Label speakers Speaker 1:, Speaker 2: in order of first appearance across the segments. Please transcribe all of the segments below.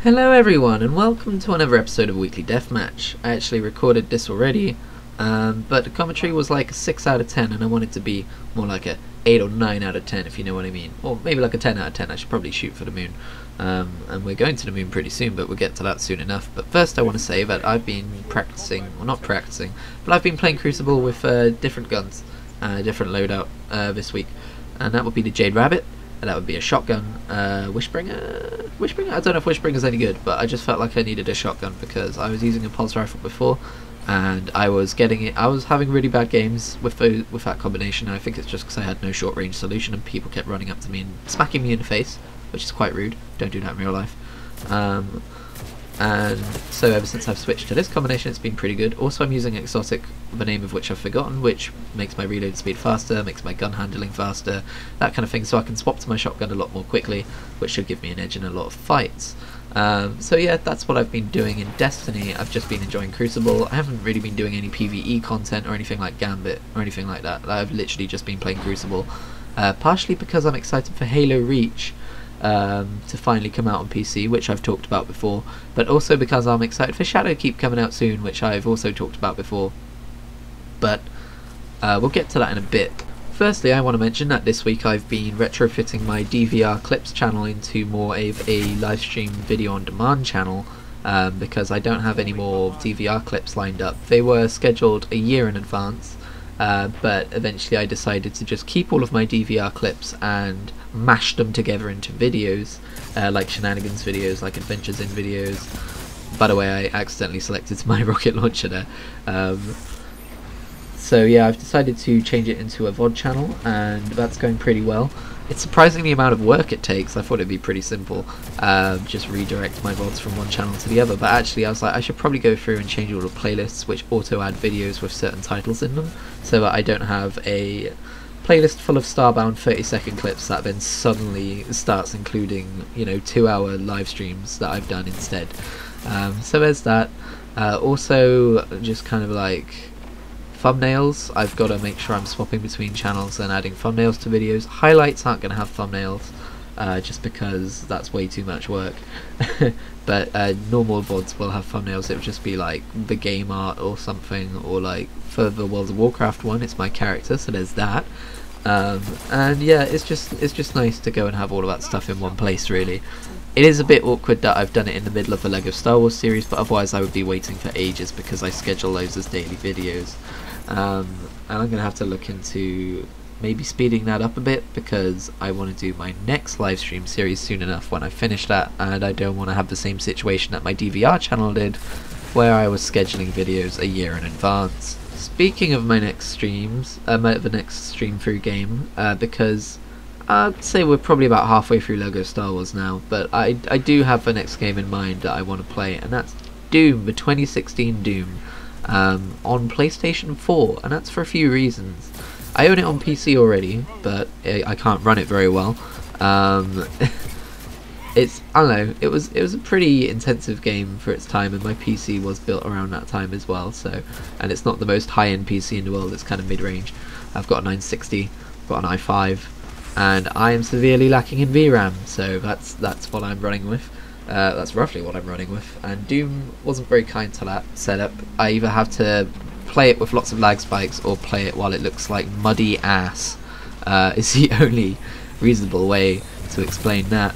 Speaker 1: Hello everyone and welcome to another episode of Weekly Deathmatch. I actually recorded this already, but the commentary was like a 6 out of 10 and I want it to be more like a 8 or 9 out of 10 if you know what I mean. Or maybe like a 10 out of 10, I should probably shoot for the moon. And we're going to the moon pretty soon, but we'll get to that soon enough. But first I want to say that I've been practicing, well not practicing, but I've been playing Crucible with different guns, different loadout this week. And that would be the Jade Rabbit. And that would be a shotgun, Wishbringer. I don't know if Wishbringer is any good, but I just felt like I needed a shotgun because I was using a pulse rifle before, and I was having really bad games with that combination. I think it's just because I had no short range solution, and people kept running up to me and smacking me in the face, which is quite rude. Don't do that in real life. And so ever since I've switched to this combination, it's been pretty good. Also, I'm using exotic, the name of which I've forgotten, which makes my reload speed faster, makes my gun handling faster, that kind of thing, so I can swap to my shotgun a lot more quickly, which should give me an edge in a lot of fights. So yeah, that's what I've been doing in Destiny. I've just been enjoying Crucible. I haven't really been doing any PvE content or anything like Gambit or anything like that. I've literally just been playing Crucible, partially because I'm excited for Halo Reach to finally come out on PC, which I've talked about before, but also because I'm excited for Shadowkeep coming out soon, which I've also talked about before, but we'll get to that in a bit. Firstly, I want to mention that this week I've been retrofitting my DVR clips channel into more of a live stream video on demand channel, because I don't have any more DVR clips lined up. They were scheduled a year in advance, but eventually I decided to just keep all of my DVR clips and mash them together into videos, like shenanigans videos, like adventures in videos. By the way, I accidentally selected my rocket launcher there. So yeah, I've decided to change it into a VOD channel, and that's going pretty well. It's surprising the amount of work it takes. I thought it'd be pretty simple, just redirect my VODs from one channel to the other, but actually I was like, I should probably go through and change all the playlists which auto add videos with certain titles in them, so that I don't have a playlist full of Starbound 30-second clips that then suddenly starts including, you know, 2-hour live streams that I've done instead. So there's that. Also, just kind of like thumbnails. I've got to make sure I'm swapping between channels and adding thumbnails to videos. Highlights aren't going to have thumbnails, just because that's way too much work. But normal VODs will have thumbnails. It would just be like the game art or something, or like for the World of Warcraft one, it's my character, so there's that. And yeah, it's just nice to go and have all of that stuff in one place, really. It is a bit awkward that I've done it in the middle of the LEGO Star Wars series, but otherwise I would be waiting for ages because I schedule those as daily videos. And I'm going to have to look into maybe speeding that up a bit, because I want to do my next live stream series soon enough when I finish that, and I don't want to have the same situation that my DVR channel did, where I was scheduling videos a year in advance. Speaking of my next streams, the next stream through game, because I'd say we're probably about halfway through LEGO Star Wars now, but I do have the next game in mind that I want to play, and that's Doom, the 2016 Doom, on PlayStation 4, and that's for a few reasons. I own it on PC already, but I can't run it very well. It's, I don't know, it was a pretty intensive game for its time, and my PC was built around that time as well, so, and it's not the most high-end PC in the world, it's kind of mid-range. I've got a 960, got an i5, and I am severely lacking in VRAM, so that's what I'm running with. That's roughly what I'm running with, and Doom wasn't very kind to that setup. I either have to play it with lots of lag spikes or play it while it looks like muddy ass. Is the only reasonable way to explain that.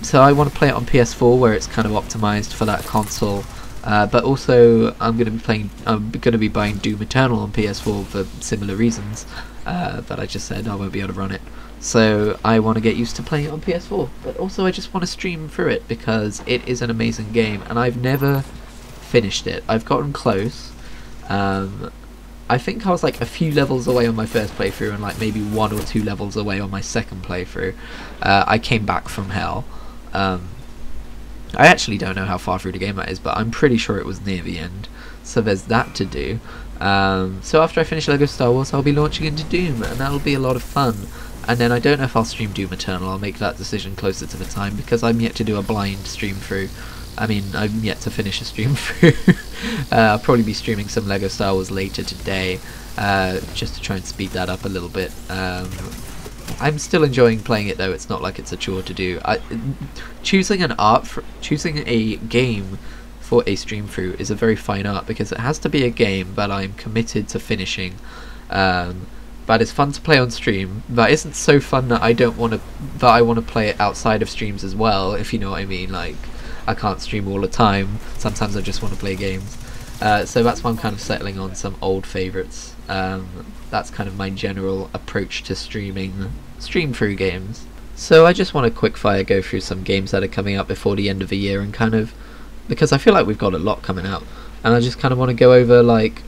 Speaker 1: So I want to play it on PS4 where it's kind of optimized for that console, but also I'm going to be buying Doom Eternal on PS4 for similar reasons that I just said. I won't be able to run it, so I want to get used to playing it on PS4, but also I just want to stream through it because it is an amazing game, and I've never finished it. I've gotten close. I think I was like a few levels away on my first playthrough and like maybe 1 or 2 levels away on my second playthrough. I came back from hell. I actually don't know how far through the game that is, but I'm pretty sure it was near the end, so there's that to do. So after I finish LEGO Star Wars, I'll be launching into Doom, and that'll be a lot of fun. And then I don't know if I'll stream Doom Eternal. I'll make that decision closer to the time, because I'm yet to do a blind stream through. I mean, I'm yet to finish a stream through. I'll probably be streaming some LEGO Star Wars later today, just to try and speed that up a little bit. I'm still enjoying playing it though. It's not like it's a chore to do. Choosing a game for a stream through is a very fine art, because it has to be a game that I'm committed to finishing. That is fun to play on stream. That isn't so fun that I want to play it outside of streams as well. If you know what I mean. Like, I can't stream all the time. Sometimes I just want to play games. So that's why I'm kind of settling on some old favourites. That's kind of my general approach to stream through games. So I just want to quick fire go through some games that are coming out before the end of the year, and kind of, because I feel like we've got a lot coming out, and I just kind of want to go over like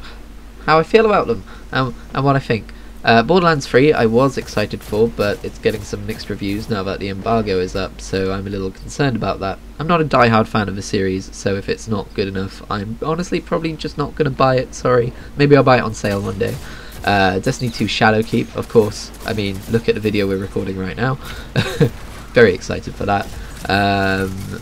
Speaker 1: how I feel about them and what I think. Borderlands 3 I was excited for, but it's getting some mixed reviews now that the embargo is up, so I'm a little concerned about that. I'm not a die-hard fan of the series, so if it's not good enough, I'm honestly probably just not going to buy it, sorry. Maybe I'll buy it on sale one day. Destiny 2 Shadowkeep, of course. I mean, look at the video we're recording right now. Very excited for that.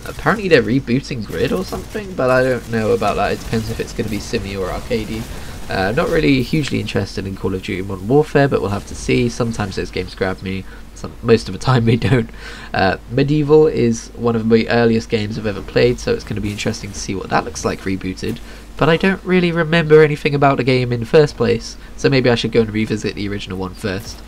Speaker 1: Apparently they're rebooting Grid or something, but I don't know about that. It depends if it's going to be simmy or arcadey. Not really hugely interested in Call of Duty Modern Warfare, but we'll have to see. Sometimes those games grab me, most of the time they don't. Medieval is one of the earliest games I've ever played, so it's going to be interesting to see what that looks like rebooted. But I don't really remember anything about the game in the first place, so maybe I should go and revisit the original one first.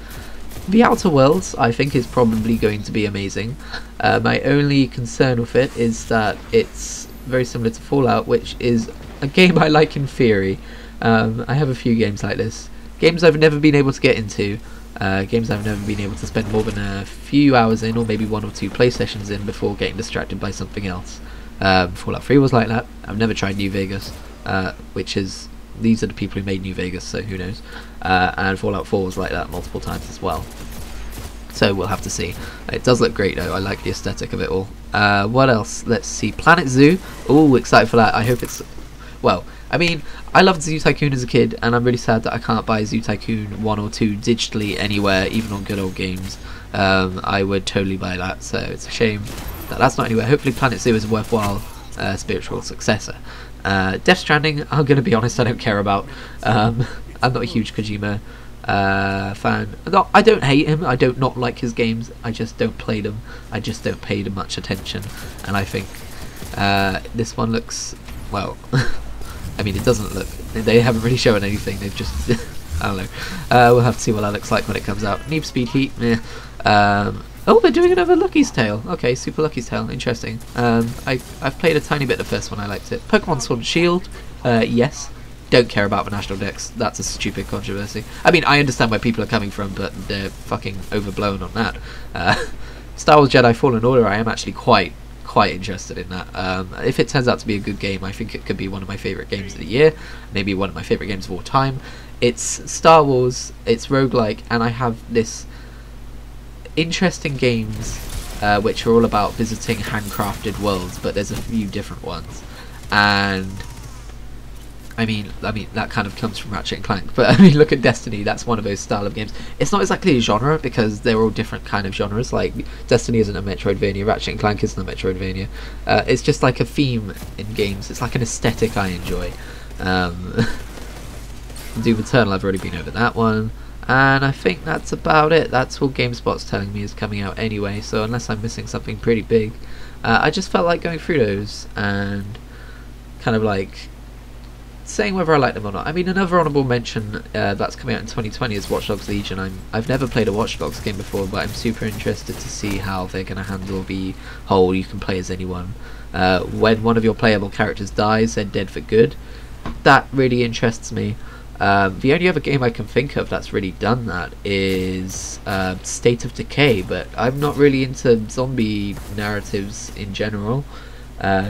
Speaker 1: The Outer Worlds, I think, is probably going to be amazing. My only concern with it is that it's very similar to Fallout, which is a game I like in theory. I have a few games like this. Games I've never been able to get into. Games I've never been able to spend more than a few hours in, or maybe 1 or 2 play sessions in, before getting distracted by something else. Fallout 3 was like that. I've never tried New Vegas, these are the people who made New Vegas, so who knows. And Fallout 4 was like that multiple times as well. So we'll have to see. It does look great though. I like the aesthetic of it all. What else? Let's see. Planet Zoo. Ooh, excited for that. I hope it's... Well, I mean, I loved Zoo Tycoon as a kid, and I'm really sad that I can't buy Zoo Tycoon 1 or 2 digitally anywhere, even on good old games. I would totally buy that, so it's a shame that that's not anywhere. Hopefully Planet Zoo is a worthwhile spiritual successor. Death Stranding, I'm going to be honest, I don't care about. I'm not a huge Kojima fan. I don't hate him, I don't not like his games, I just don't play them. I just don't pay them much attention, and I think this one looks, well, I mean, it doesn't look, they haven't really shown anything, they've just, I don't know. We'll have to see what that looks like when it comes out. Need Speed Heat, meh. Oh, they're doing another Lucky's Tale. Okay, Super Lucky's Tale. Interesting. I've played a tiny bit of the first one. I liked it. Pokemon Sword and Shield. Yes. Don't care about the National Dex. That's a stupid controversy. I mean, I understand where people are coming from, but they're fucking overblown on that. Star Wars Jedi Fallen Order, I am actually quite interested in that. If it turns out to be a good game, I think it could be one of my favourite games of the year. Maybe one of my favourite games of all time. It's Star Wars. It's roguelike, and I have this... interesting games which are all about visiting handcrafted worlds, but there's a few different ones, and I mean that kind of comes from Ratchet and Clank, but I mean, look at Destiny, that's one of those style of games. It's not exactly a genre because they're all different kind of genres. Like Destiny isn't a Metroidvania, Ratchet and Clank isn't a Metroidvania. It's just like a theme in games. It's like an aesthetic I enjoy. Doom Eternal, I've already been over that one. And I think that's about it. That's all GameSpot's telling me is coming out anyway, so unless I'm missing something pretty big, I just felt like going through those and kind of like saying whether I like them or not. I mean, another honourable mention that's coming out in 2020 is Watch Dogs Legion. I've never played a Watch Dogs game before, but I'm super interested to see how they're going to handle the whole you can play as anyone. When one of your playable characters dies, they're dead for good. That really interests me. The only other game I can think of that's really done that is State of Decay, but I'm not really into zombie narratives in general,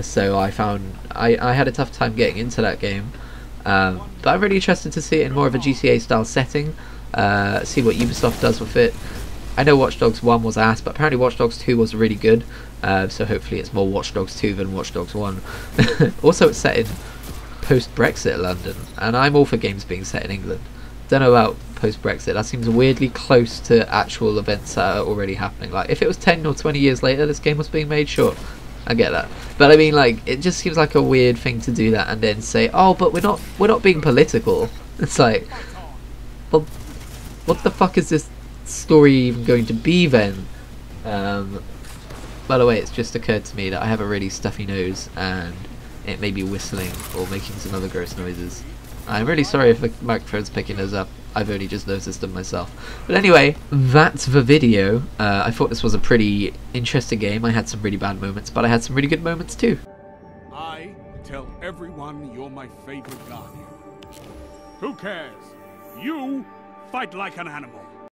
Speaker 1: so I found I had a tough time getting into that game, but I'm really interested to see it in more of a GTA style setting, see what Ubisoft does with it. I know Watch Dogs 1 was ass, but apparently Watch Dogs 2 was really good, so hopefully it's more Watch Dogs 2 than Watch Dogs 1. Also, it's set in post-Brexit London, and I'm all for games being set in England. Don't know about post-Brexit, that seems weirdly close to actual events that are already happening. Like, if it was 10 or 20 years later this game was being made, sure, I get that. But I mean, like, it just seems like a weird thing to do that and then say, oh, but we're not being political. It's like, well, what the fuck is this story even going to be then? By the way, it's just occurred to me that I have a really stuffy nose and it may be whistling or making some other gross noises. I'm really sorry if the microphone's picking those up. I've only just noticed them myself. But anyway, that's the video. I thought this was a pretty interesting game. I had some really bad moments, but I had some really good moments too.
Speaker 2: I tell everyone you're my favorite guardian. Who cares? You fight like an animal.